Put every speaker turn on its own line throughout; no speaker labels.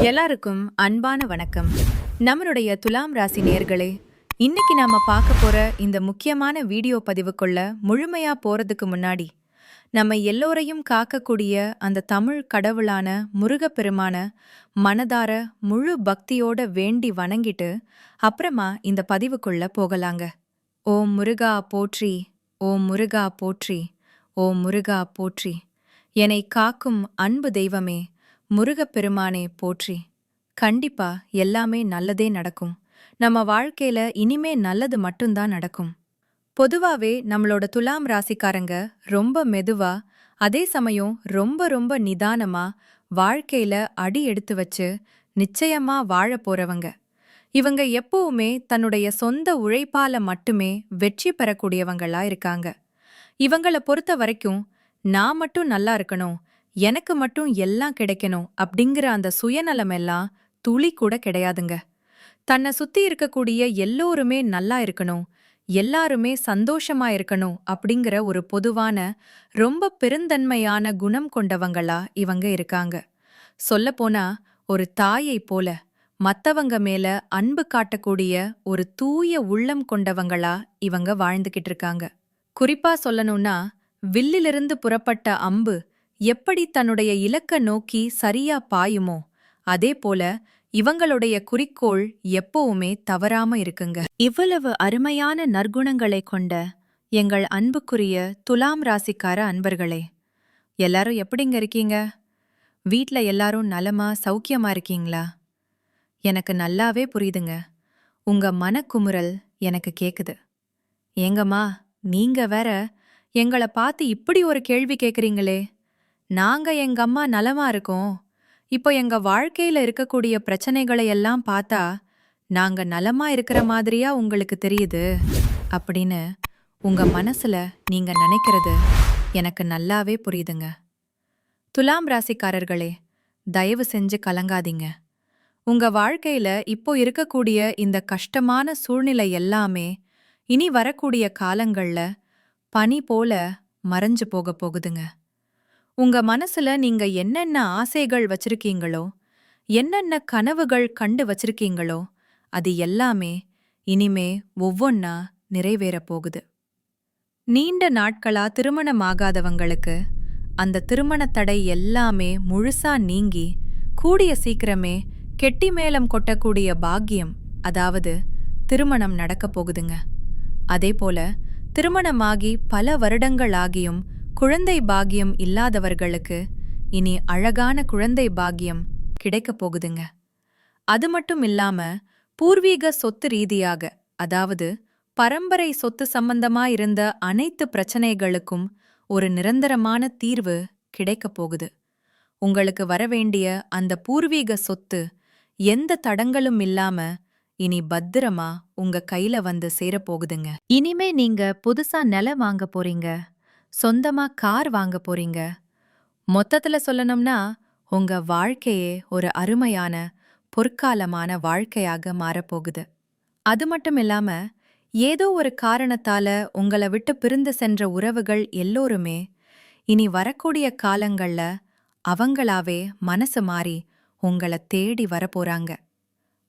எல்லாருக்கும் அன்பான வணக்கம். நம்மளுடைய துலாம் ராசி நேயர்களே, இன்னைக்கு நாம பார்க்க போற இந்த முக்கியமான வீடியோ பதிவுக்குள்ள முழுமையா போறதுக்கு முன்னாடி நம்ம எல்லோரையும் காக்கக்கூடிய அந்த தமிழ் கடவுளான முருகப்பெருமான மனதார முழு பக்தியோட வேண்டி வணங்கிட்டு அப்புறமா இந்த பதிவுக்குள்ள போகலாங்க. ஓம் முருகா போற்றி, ஓம் முருகா போற்றி, ஓம் முருகா போற்றி. என்னை காக்கும் அன்பு தெய்வமே முருகப்பெருமானே போற்றி. கண்டிப்பா எல்லாமே நல்லதே நடக்கும். நம்ம வாழ்க்கையில இனிமே நல்லது மட்டும்தான் நடக்கும். பொதுவாவே நம்மளோட துலாம் ராசிக்காரங்க ரொம்ப மெதுவா, அதே சமயம் ரொம்ப ரொம்ப நிதானமா வாழ்க்கையில அடி எடுத்து வச்சு நிச்சயமா வாழப் போறவங்க. இவங்க எப்பவுமே தன்னுடைய சொந்த உழைப்பால மட்டுமே வெற்றி பெறக்கூடியவங்களா இருக்காங்க. இவங்கள பொறுத்த வரைக்கும் நான் மட்டும் நல்லா இருக்கணும், எனக்கு மட்டும் எல்லாம் கிடைக்கணும் அப்படிங்கிற அந்த சுயநலம் எல்லாம் துளி கூட கிடையாதுங்க. தன்னை சுத்தி இருக்கக்கூடிய எல்லோருமே நல்லா இருக்கணும், எல்லாருமே சந்தோஷமா இருக்கணும் அப்படிங்கிற ஒரு பொதுவான ரொம்ப பெருந்தன்மையான குணம் கொண்டவங்களா இவங்க இருக்காங்க. சொல்லப்போனா ஒரு தாயை போல மத்தவங்க மேல அன்பு காட்டக்கூடிய ஒரு தூய உள்ளம் கொண்டவங்களா இவங்க வாழ்ந்துகிட்டு இருக்காங்க. குறிப்பா சொல்லணும்னா, வில்லிலிருந்து புறப்பட்ட அம்பு எப்படி தன்னுடைய இலக்க நோக்கி சரியா பாயுமோ அதே போல இவங்களுடைய குறிக்கோள் எப்பவுமே தவறாம இருக்குங்க. இவ்வளவு அருமையான நற்குணங்களை கொண்ட எங்கள் அன்புக்குரிய துலாம் ராசிக்கார அன்பர்களே, எல்லாரும் எப்படிங்க இருக்கீங்க? வீட்ல எல்லாரும் நலமா சௌக்கியமா இருக்கீங்களா? எனக்கு நல்லாவே புரியுதுங்க. உங்க மனக்குமுறல் எனக்கு கேக்குது. ஏங்கம்மா, நீங்க வேற எங்களை பார்த்து இப்படி ஒரு கேள்வி கேக்குறீங்களே. நாங்க எங்க அம்மா நலமா இருக்கோம். இப்போ எங்க வாழ்க்கையில இருக்கக்கூடிய பிரச்சனைகளை எல்லாம் பார்த்தா நாங்க நலமா இருக்கிற மாதிரியா உங்களுக்கு தெரியுது அப்படின்னு உங்க மனசுல நீங்க நினைக்கிறது எனக்கு நல்லாவே புரியுதுங்க. துலாம் ராசிக்காரர்களே, தயவு செஞ்சு கலங்காதீங்க. உங்க வாழ்க்கையில இப்போ இருக்கக்கூடிய இந்த கஷ்டமான சூழ்நிலை எல்லாமே இனி வரக்கூடிய காலங்கள்ல பனி போல மறைஞ்சு போக போகுதுங்க. உங்க மனசுல நீங்க என்னென்ன ஆசைகள் வச்சிருக்கீங்களோ, என்னென்ன கனவுகள் கண்டு வச்சிருக்கீங்களோ, அது எல்லாமே இனிமே ஒவ்வொன்னா நிறைவேறப் போகுது. நீண்ட நாட்களா திருமணமாகாதவங்களுக்கு அந்த திருமண தடை எல்லாமே முழுசா நீங்கி கூடிய சீக்கிரமே கெட்டி மேளம் கொட்டக்கூடிய பாக்கியம், அதாவது திருமணம் நடக்கப் போகுதுங்க. அதேபோல திருமணமாகி பல வருடங்கள் ஆகியும் குழந்தை பாக்கியம் இல்லாதவர்களுக்கு இனி அழகான குழந்தை பாக்கியம் கிடைக்கப் போகுதுங்க. அது மட்டும் இல்லாம பூர்வீக சொத்து ரீதியாக, அதாவது பரம்பரை சொத்து சம்பந்தமா இருந்த அனைத்து பிரச்சனைகளுக்கும் ஒரு நிரந்தரமான தீர்வு கிடைக்கப் போகுது. உங்களுக்கு வரவேண்டிய அந்த பூர்வீக சொத்து எந்த தடங்களும் இல்லாம இனி பத்திரமா உங்க கையில வந்து சேரப்போகுதுங்க. இனிமே நீங்க புதுசா நிலம் வாங்க போறீங்க, சொந்தமா கார் வாங்க போறீங்க. மொத்தத்துல சொல்லணும்னா உங்க வாழ்க்கையே ஒரு அருமையான பொற்காலமான வாழ்க்கையாக மாறப்போகுது. அது மட்டும் இல்லாம ஏதோ ஒரு காரணத்தால உங்களை விட்டு பிரிந்து சென்ற உறவுகள் எல்லோருமே இனி வரக்கூடிய காலங்கள்ல அவங்களாவே மனசு மாறி உங்களை தேடி வரப்போறாங்க.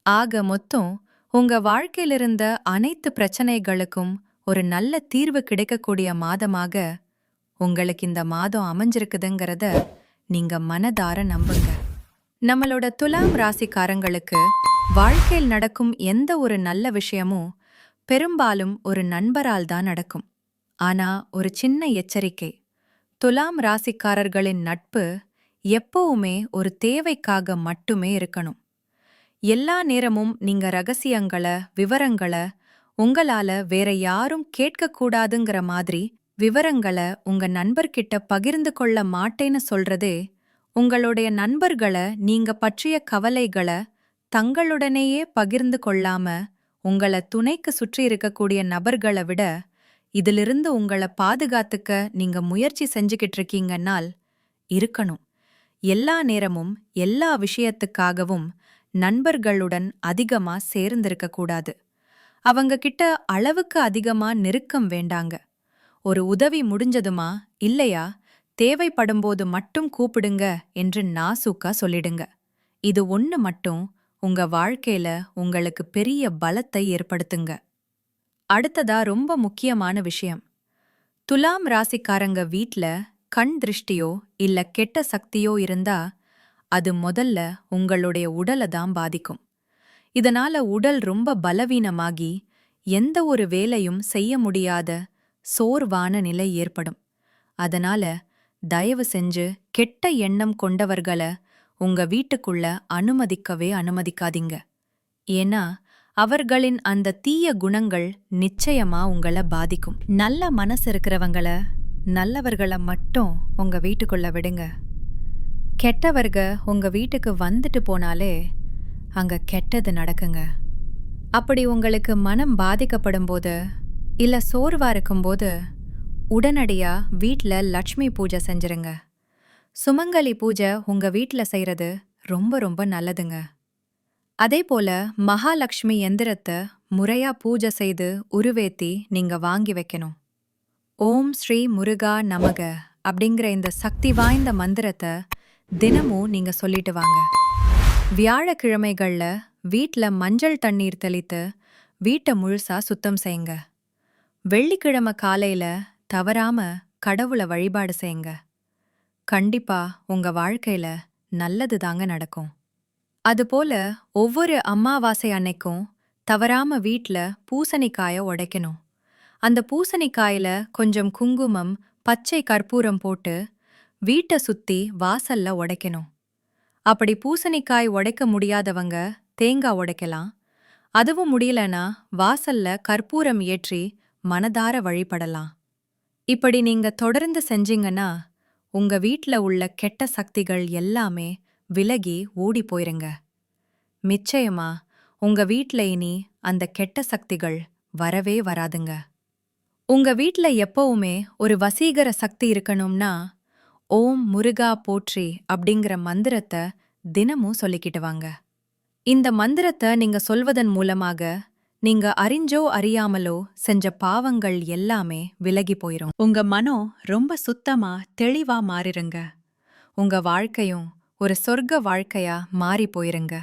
ஆக மொத்தம் உங்க வாழ்க்கையிலிருந்த அனைத்து பிரச்சனைகளுக்கும் ஒரு நல்ல தீர்வு கிடைக்கக்கூடிய மாதமாக உங்களுக்கு இந்த மாதம் அமைஞ்சிருக்குதுங்கிறத நீங்க மனதார நம்புங்க. நம்மளோட துலாம் ராசிக்காரங்களுக்கு வாழ்க்கையில் நடக்கும் எந்த ஒரு நல்ல விஷயமும் பெரும்பாலும் ஒரு நண்பரால் தான் நடக்கும். ஆனா ஒரு சின்ன எச்சரிக்கை, துலாம் ராசிக்காரர்களின் நட்பு எப்பவுமே ஒரு தேவைக்காக மட்டுமே இருக்கணும். எல்லா நேரமும் நீங்க ரகசியங்களை, விவரங்களை உங்களால வேற யாரும் கேட்கக்கூடாதுங்கிற மாதிரி விவரங்களை உங்க நண்பர்கிட்ட பகிர்ந்து கொள்ள மாட்டேன்னு சொல்றதே, உங்களுடைய நண்பர்களை நீங்க பற்றிய கவலைகளை தங்களுடனேயே பகிர்ந்து கொள்ளாம உங்களை துணைக்கு சுற்றி இருக்கக்கூடிய நபர்களை விட இதிலிருந்து உங்களை பாதுகாத்துக்க நீங்க முயற்சி செஞ்சுக்கிட்டு இருக்கீங்கன்னால் இருக்கணும். எல்லா நேரமும் எல்லா விஷயத்துக்காகவும் நண்பர்களுடன் அதிகமா சேர்ந்திருக்க கூடாது. அவங்க கிட்ட அளவுக்கு அதிகமா நெருக்கம் வேண்டாங்க. ஒரு உதவி முடிஞ்சதுமா, இல்லையா தேவைப்படும்போது மட்டும் கூப்பிடுங்க என்று நாசூக்கா சொல்லிடுங்க. இது ஒண்ணு மட்டும் உங்க வாழ்க்கையில உங்களுக்கு பெரிய பலத்தை ஏற்படுத்துங்க. அடுத்ததா ரொம்ப முக்கியமான விஷயம். துலாம் ராசிக்காரங்க வீட்ல கண் திருஷ்டியோ இல்ல கெட்ட சக்தியோ இருந்தா அது முதல்ல உங்களுடைய உடலை தான் பாதிக்கும். இதனால உடல் ரொம்ப பலவீனமாகி எந்த ஒரு வேலையும் செய்ய முடியாத சோர்வான நிலை ஏற்படும். அதனால தயவு செஞ்சு கெட்ட எண்ணம் கொண்டவர்கள உங்க வீட்டுக்குள்ள அனுமதிக்கவே அனுமதிக்காதீங்க. ஏன்னா அவர்களின் அந்த தீய குணங்கள் நிச்சயமா உங்கள பாதிக்கும். நல்ல மனசு இருக்கிறவங்கள நல்லவர்கள மட்டும் உங்க வீட்டுக்குள்ள விடுங்க. கெட்டவர்க உங்க வீட்டுக்கு வந்துட்டு போனாலே அங்க கெட்டது நடக்குங்க. அப்படி உங்களுக்கு மனம் பாதிக்கப்படும்போது இல்ல சோர்வா இருக்கும்போது உடனடியா வீட்ல லட்சுமி பூஜை செஞ்சிருங்க. சுமங்கலி பூஜை உங்க வீட்ல செய்யறது ரொம்ப ரொம்ப நல்லதுங்க. அதே போல மகாலட்சுமி எந்திரத்தை முறையா பூஜை செய்து உருவேத்தி நீங்க வாங்கி வைக்கணும். ஓம் ஸ்ரீ முருகா நமக அப்படிங்கிற இந்த சக்தி வாய்ந்த மந்திரத்தை தினமும் நீங்க சொல்லிட்டு வாங்க. வியாழக்கிழமைகள்ல வீட்ல மஞ்சள் தண்ணீர் தெளித்து வீட்டை முழுசா சுத்தம் செய்யுங்க. வெள்ளிக்கிழமை காலையில தவறாம கடவுளை வழிபாடு செய்யுங்க. கண்டிப்பா உங்க வாழ்க்கையில நல்லது தாங்க நடக்கும். அதுபோல ஒவ்வொரு அமாவாசை அன்னைக்கும் தவறாம வீட்ல பூசணிக்காய உடைக்கணும். அந்த பூசணிக்காயில கொஞ்சம் குங்குமம் பச்சை கற்பூரம் போட்டு வீட்டை சுத்தி வாசல்ல உடைக்கணும். அப்படி பூசணிக்காய் உடைக்க முடியாதவங்க தேங்காய் உடைக்கலாம். அதுவும் முடியலனா வாசல்ல கற்பூரம் ஏற்றி மனதார வழிபடலாம். இப்படி நீங்க தொடர்ந்து செஞ்சீங்கன்னா உங்க வீட்ல உள்ள கெட்ட சக்திகள் எல்லாமே விலகி ஓடி போயிருங்க. நிச்சயமா உங்க வீட்ல இனி அந்த கெட்ட சக்திகள் வரவே வராதுங்க. உங்க வீட்ல எப்பவுமே ஒரு வசீகர சக்தி இருக்கணும்னா ஓம் முருகா போற்றி அப்படிங்கிற மந்திரத்தை தினமும் சொல்லிக்கிட்டு வாங்க. இந்த மந்திரத்தை நீங்க சொல்வதன் மூலமாக நீங்க அறிஞ்சோ அறியாமலோ செஞ்ச பாவங்கள் எல்லாமே விலகி போயிரும். உங்க மனம் ரொம்ப சுத்தமா தெளிவா மாறிருங்க. உங்க வாழ்க்கையும் ஒரு சொர்க்க வாழ்க்கையா மாறி போயிருங்க.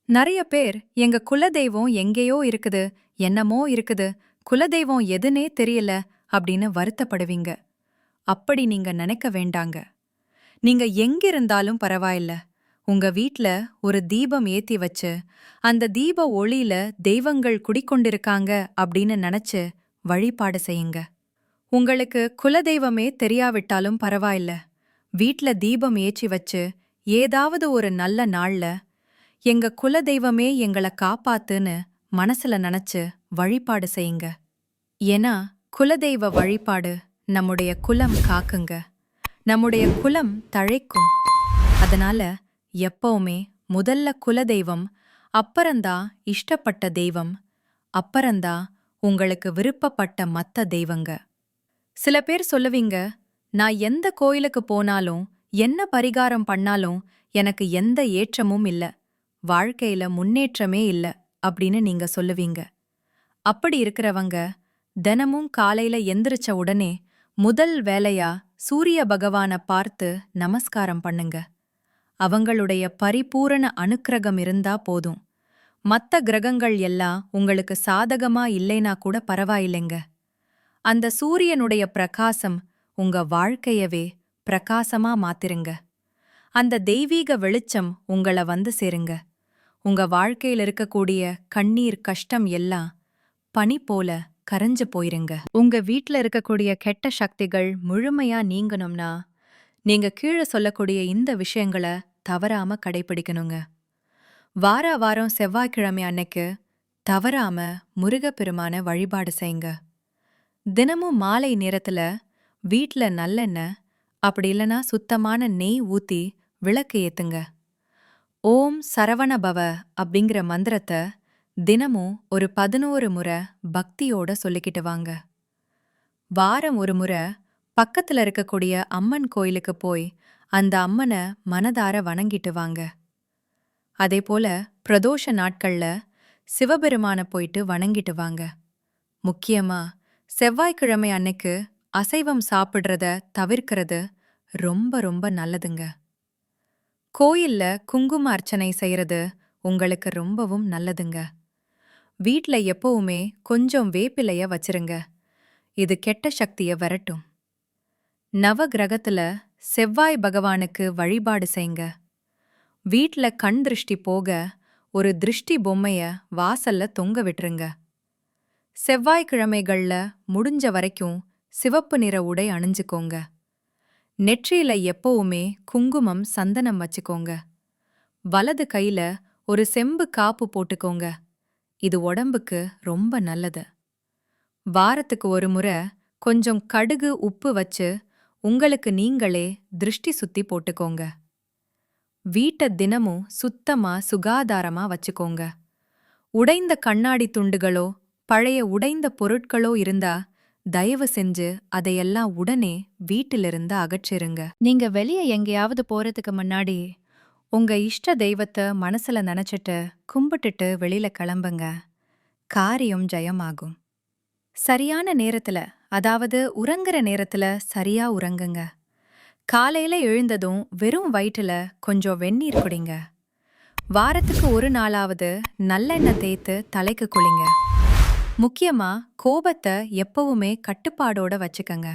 நிறைய பேர் எங்க குலதெய்வம் எங்கேயோ இருக்குது, என்னமோ இருக்குது, குலதெய்வம் எதுனே தெரியல அப்படின்னு வருத்தப்படுவீங்க. அப்படி நீங்க நினைக்க வேண்டாங்க. நீங்க எங்கிருந்தாலும் பரவாயில்ல, உங்க வீட்ல ஒரு தீபம் ஏத்தி வச்சு அந்த தீப ஒளியில தெய்வங்கள் குடிக்கொண்டிருக்காங்க அப்படின்னு நினைச்சு வழிபாடு செய்யுங்க. உங்களுக்கு குலதெய்வமே தெரியாவிட்டாலும் பரவாயில்ல, வீட்ல தீபம் ஏற்றி வச்சு ஏதாவது ஒரு நல்ல நாள்ல எங்க குலதெய்வமே எங்கள காப்பாத்துன்னு மனசுல நினைச்சு வழிபாடு செய்யுங்க. ஏன்னா குலதெய்வ வழிபாடு நம்முடைய குலம் காக்குங்க, நம்முடைய குலம் தழைக்கும். அதனால எப்பவுமே முதல்ல குலதெய்வம், அப்பறந்தா இஷ்டப்பட்ட தெய்வம், அப்பறந்தா உங்களுக்கு விருப்பப்பட்ட மத்த தெய்வங்க. சில பேர் சொல்லுவீங்க, நான் எந்த கோயிலுக்கு போனாலும் என்ன பரிகாரம் பண்ணாலும் எனக்கு எந்த ஏற்றமும் இல்ல, வாழ்க்கையில முன்னேற்றமே இல்ல அப்படின்னு நீங்க சொல்லுவீங்க. அப்படி இருக்கிறவங்க தினமும் காலையில எந்திரிச்ச உடனே முதல் வேலையா சூரிய பகவான பார்த்து நமஸ்காரம் பண்ணுங்க. அவங்களுடைய பரிபூரண அனுக்கிரகம் இருந்தா போதும். மத்த கிரகங்கள் எல்லாம் உங்களுக்கு சாதகமா இல்லைனா கூட பரவாயில்லைங்க. அந்த சூரியனுடைய பிரகாசம் உங்க வாழ்க்கையவே பிரகாசமா மாத்திருங்க. அந்த தெய்வீக வெளிச்சம் உங்கள வந்து சேருங்க. உங்க வாழ்க்கையில இருக்கக்கூடிய கண்ணீர் கஷ்டம் எல்லாம் பனி போல கரைஞ்சு போயிருங்க. உங்க வீட்ல இருக்கக்கூடிய கெட்ட சக்திகள் முழுமையா நீங்கணும்னா நீங்க கீழே சொல்லக்கூடிய இந்த விஷயங்களை தவறாம கடைபிடிக்கணுங்க. வார வாரம் செவ்வாய்க்கிழமை அன்னைக்கு தவறாம முருகப்பெருமான வழிபாடு செய்யுங்க. தினமும் மாலை நேரத்துல வீட்ல நல்லெண்ணெய் அப்படி இல்லனா சுத்தமான நெய் ஊத்தி விளக்கு ஏத்துங்க. ஓம் சரவண பவ அப்படிங்கிற மந்திரத்தை தினமும் ஒரு 11 முறை பக்தியோட சொல்லிக்கிட்டு வாங்க. வாரம் ஒரு முறை பக்கத்துல இருக்கக்கூடிய அம்மன் கோயிலுக்கு போய் அந்த அம்மனை மனதார வணங்கிட்டு வாங்க. அதே போல பிரதோஷ நாட்கள்ல சிவபெருமான போயிட்டு வணங்கிட்டு வாங்க. முக்கியமா செவ்வாய்க்கிழமை அன்னைக்கு அசைவம் சாப்பிடுறத தவிர்க்கிறது ரொம்ப ரொம்ப நல்லதுங்க. கோயில்ல குங்கும அர்ச்சனை செய்யறது உங்களுக்கு ரொம்பவும் நல்லதுங்க. வீட்ல எப்பவுமே கொஞ்சம் வேப்பிலைய வச்சிருங்க. இது கெட்ட சக்திய விரட்டும். நவ கிரகத்துல செவ்வாய் பகவானுக்கு வழிபாடு செய்ங்க. வீட்ல கண் திருஷ்டி போக ஒரு திருஷ்டி பொம்மைய வாசல்ல தொங்க விட்டுருங்க. செவ்வாய்க்கிழமைகள்ல முடிஞ்ச வரைக்கும் சிவப்பு நிற உடை அணிஞ்சுக்கோங்க. நெற்றியில எப்பவுமே குங்குமம் சந்தனம் வச்சுக்கோங்க. வலது கையில ஒரு செம்பு காப்பு போட்டுக்கோங்க. இது உடம்புக்கு ரொம்ப நல்லது. வாரத்துக்கு ஒரு முறை கொஞ்சம் கடுகு உப்பு வச்சு உங்களுக்கு நீங்களே திருஷ்டி சுத்தி போட்டுக்கோங்க. வீட்டை தினமும் சுத்தமா சுகாதாரமா வச்சுக்கோங்க. உடைந்த கண்ணாடி துண்டுகளோ பழைய உடைந்த பொருட்களோ இருந்தா தயவு செஞ்சு அதையெல்லாம் உடனே வீட்டிலிருந்து அகற்றிருங்க. நீங்க வெளியே எங்கேயாவது போறதுக்கு முன்னாடி உங்க இஷ்ட தெய்வத்தை மனசுல நினைச்சிட்டு கும்பிட்டுட்டு வெளியில கிளம்புங்க. காரியம் ஜெயமாகும். சரியான நேரத்துல, அதாவது உறங்குற நேரத்துல சரியா உறங்குங்க. காலையில எழுந்ததும் வெறும் வயிற்றுல கொஞ்சம் வெந்நீர் குடிங்க. வாரத்துக்கு ஒரு நாளாவது நல்லெண்ணெய் தேய்த்து தலைக்கு குளிங்க. முக்கியமா கோபத்தை எப்பவுமே கட்டுப்பாடோட வச்சுக்கங்க.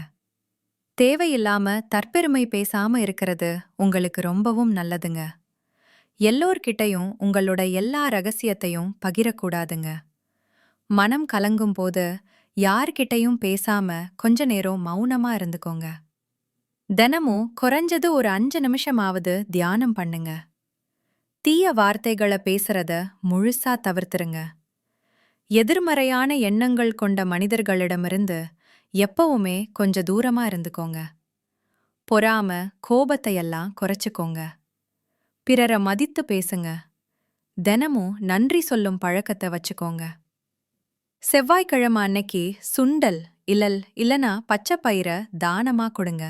தேவையில்லாம தற்பெருமை பேசாம இருக்கிறது உங்களுக்கு ரொம்பவும் நல்லதுங்க. எல்லோர்கிட்டையும் உங்களோட எல்லா ரகசியத்தையும் பகிரக்கூடாதுங்க. மனம் கலங்கும் போது யார்கிட்டையும் பேசாம கொஞ்ச நேரம் மௌனமா இருந்துக்கோங்க. தினமும் குறைஞ்சது ஒரு 5 நிமிஷமாவது தியானம் பண்ணுங்க. தீய வார்த்தைகளை பேசுறத முழுசா தவிர்த்துருங்க. எதிர்மறையான எண்ணங்கள் கொண்ட மனிதர்களிடமிருந்து எப்பவுமே கொஞ்ச தூரமா இருந்துக்கோங்க. பொறாம, கோபத்தையெல்லாம் குறைச்சுக்கோங்க. பிறரை மதித்து பேசுங்க. தினமும் நன்றி சொல்லும் பழக்கத்தை வச்சுக்கோங்க. செவ்வாய்க்கிழமை அன்னைக்கு சுண்டல் இல்லனா பச்சைப்பயிரை தானமா கொடுங்க.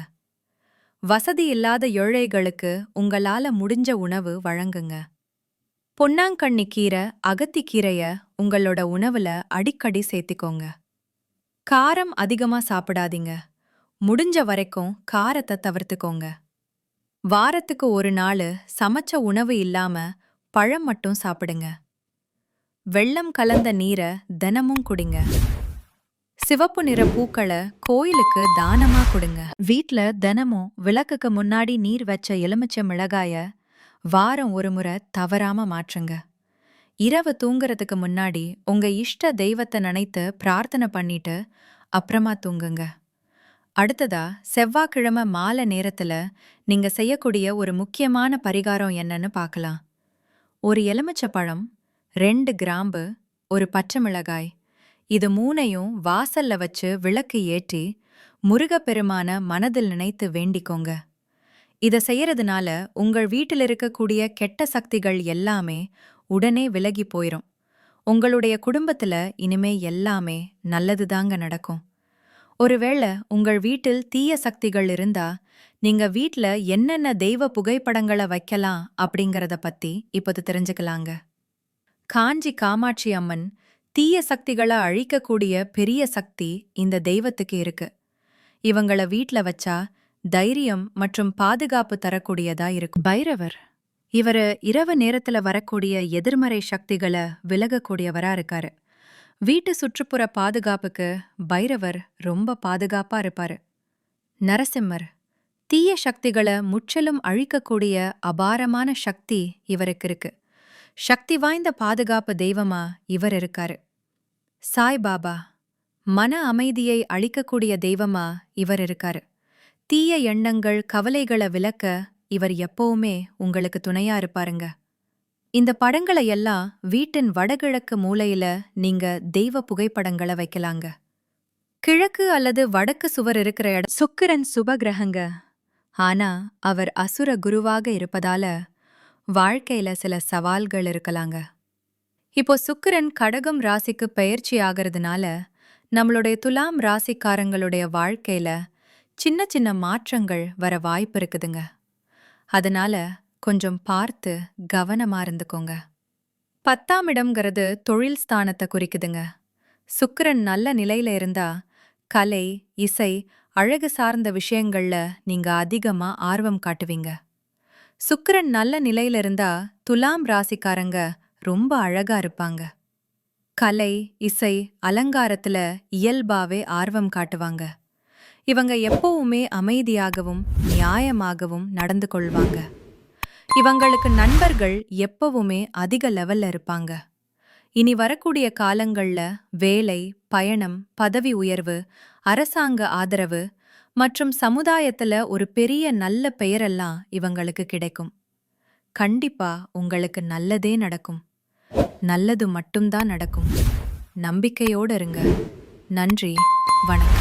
வசதி இல்லாத ஏழைகளுக்கு உங்களால முடிஞ்ச உணவு வழங்குங்க. பொன்னாங்கண்ணி கீரை, அகத்திக்கீரைய உங்களோட உணவுல அடிக்கடி சேர்த்திக்கோங்க. காரம் அதிகமா சாப்பிடாதீங்க. முடிஞ்ச வரைக்கும் காரத்தை தவிர்த்துக்கோங்க. வாரத்துக்கு ஒரு நாள் சமைச்ச உணவு இல்லாம பழம் மட்டும் சாப்பிடுங்க. வெல்லம் கலந்த நீரை தினமும் குடிங்க. சிவப்பு நிற பூக்களை கோயிலுக்கு தானமா கொடுங்க. வீட்ல தினமும் விளக்குக்கு முன்னாடி நீர் வச்ச எலுமிச்சை மிளகாய வாரம் ஒரு முறை தவறாம மாற்றுங்க. இரவு தூங்குறதுக்கு முன்னாடி உங்க இஷ்ட தெய்வத்தை நினைத்து பிரார்த்தனை பண்ணிட்டு அப்புறமா தூங்குங்க. அடுத்ததா செவ்வாய்க்கிழமை மாலை நேரத்துல நீங்க செய்யக்கூடிய ஒரு முக்கியமான பரிகாரம் என்னன்னு பார்க்கலாம். ஒரு எலுமிச்சை பழம், 2 கிராம்பு, ஒரு பச்சை மிளகாய், இது மூணையும் வாசல்ல வச்சு விளக்கு ஏற்றி முருகப்பெருமான மனதில் நினைத்து வேண்டிக்கோங்க. இத செய்யறதுனால உங்கள் வீட்டில் இருக்கக்கூடிய கெட்ட சக்திகள் எல்லாமே உடனே விலகி போயிரும். உங்களுடைய குடும்பத்துல இனிமே எல்லாமே நல்லதுதாங்க நடக்கும். ஒருவேளை உங்கள் வீட்டில் தீய சக்திகள் இருந்தா நீங்க வீட்ல என்னென்ன தெய்வ புகைப்படங்களை வைக்கலாம் அப்படிங்கறத பத்தி இப்போது தெரிஞ்சுக்கலாங்க. காஞ்சி காமாட்சி அம்மன் தீய சக்திகளை அழிக்கக்கூடிய பெரிய சக்தி இந்த தெய்வத்துக்கு இருக்கு. இவங்கள வீட்ல வச்சா தைரியம் மற்றும் பாதுகாப்பு தரக்கூடியதா இருக்கும். பைரவர், இவரு இரவு நேரத்துல வரக்கூடிய எதிர்மறை சக்திகளை விலகக்கூடியவரா இருக்காரு. வீட்டு சுற்றுப்புற பாதுகாப்புக்கு பைரவர் ரொம்ப பாதுகாப்பா இருப்பாரு. நரசிம்மர், தீய சக்திகளை முற்றிலும் அழிக்கக்கூடிய அபாரமான சக்தி இவருக்கு இருக்கு. சக்தி வாய்ந்த பாதுகாப்பு தெய்வமா இவர் இருக்காரு. சாய்பாபா, மன அமைதியை அளிக்கக்கூடிய தெய்வமா இவர் இருக்காரு. தீய எண்ணங்கள், கவலைகளை விலக்க இவர் எப்பவுமே உங்களுக்கு துணையா இருப்பாருங்க. இந்த படங்களை எல்லாம் வீட்டின் வடகிழக்கு மூலையில நீங்க தெய்வ புகைப்படங்களை வைக்கலாங்க. கிழக்கு அல்லது வடக்கு சுவர் இருக்கிற இடம் சுக்கிரன் சுபகிரகங்க. ஆனா அவர் அசுர குருவாக இருப்பதால வாழ்க்கையில சில சவால்கள் இருக்கலாங்க. இப்போ சுக்கிரன் கடகம் ராசிக்கு பெயர்ச்சி ஆகிறதுனால நம்மளுடைய துலாம் ராசிக்காரங்களுடைய வாழ்க்கையில சின்ன சின்ன மாற்றங்கள் வர வாய்ப்பு இருக்குதுங்க. அதனால கொஞ்சம் பார்த்து கவனமா இருந்துக்கோங்க. 10ஆம் இடம்ங்கிறது தொழில் ஸ்தானத்தை குறிக்குதுங்க. சுக்கிரன் நல்ல நிலையில இருந்தா கலை, இசை, அழகு சார்ந்த விஷயங்கள்ல நீங்க அதிகமா ஆர்வம் காட்டுவீங்க. சுக்கிரன் நல்ல நிலையில இருந்தா துலாம் ராசிக்காரங்க ரொம்ப அழகா இருப்பாங்க. கலை, இசை, அலங்காரத்துல இயல்பாவே ஆர்வம் காட்டுவாங்க. இவங்க எப்பவுமே அமைதியாகவும் நியாயமாகவும் நடந்து கொள்வாங்க. இவங்களுக்கு நண்பர்கள் எப்பவுமே அதிக லெவல்ல இருப்பாங்க. இனி வரக்கூடிய காலங்கள்ல வேலை, பயணம், பதவி உயர்வு, அரசாங்க ஆதரவு மற்றும் சமுதாயத்துல ஒரு பெரிய நல்ல பெயரெல்லாம் இவங்களுக்கு கிடைக்கும். கண்டிப்பா உங்களுக்கு நல்லதே நடக்கும். நல்லது மட்டும்தான் நடக்கும். நம்பிக்கையோட இருங்க. நன்றி. வணக்கம்.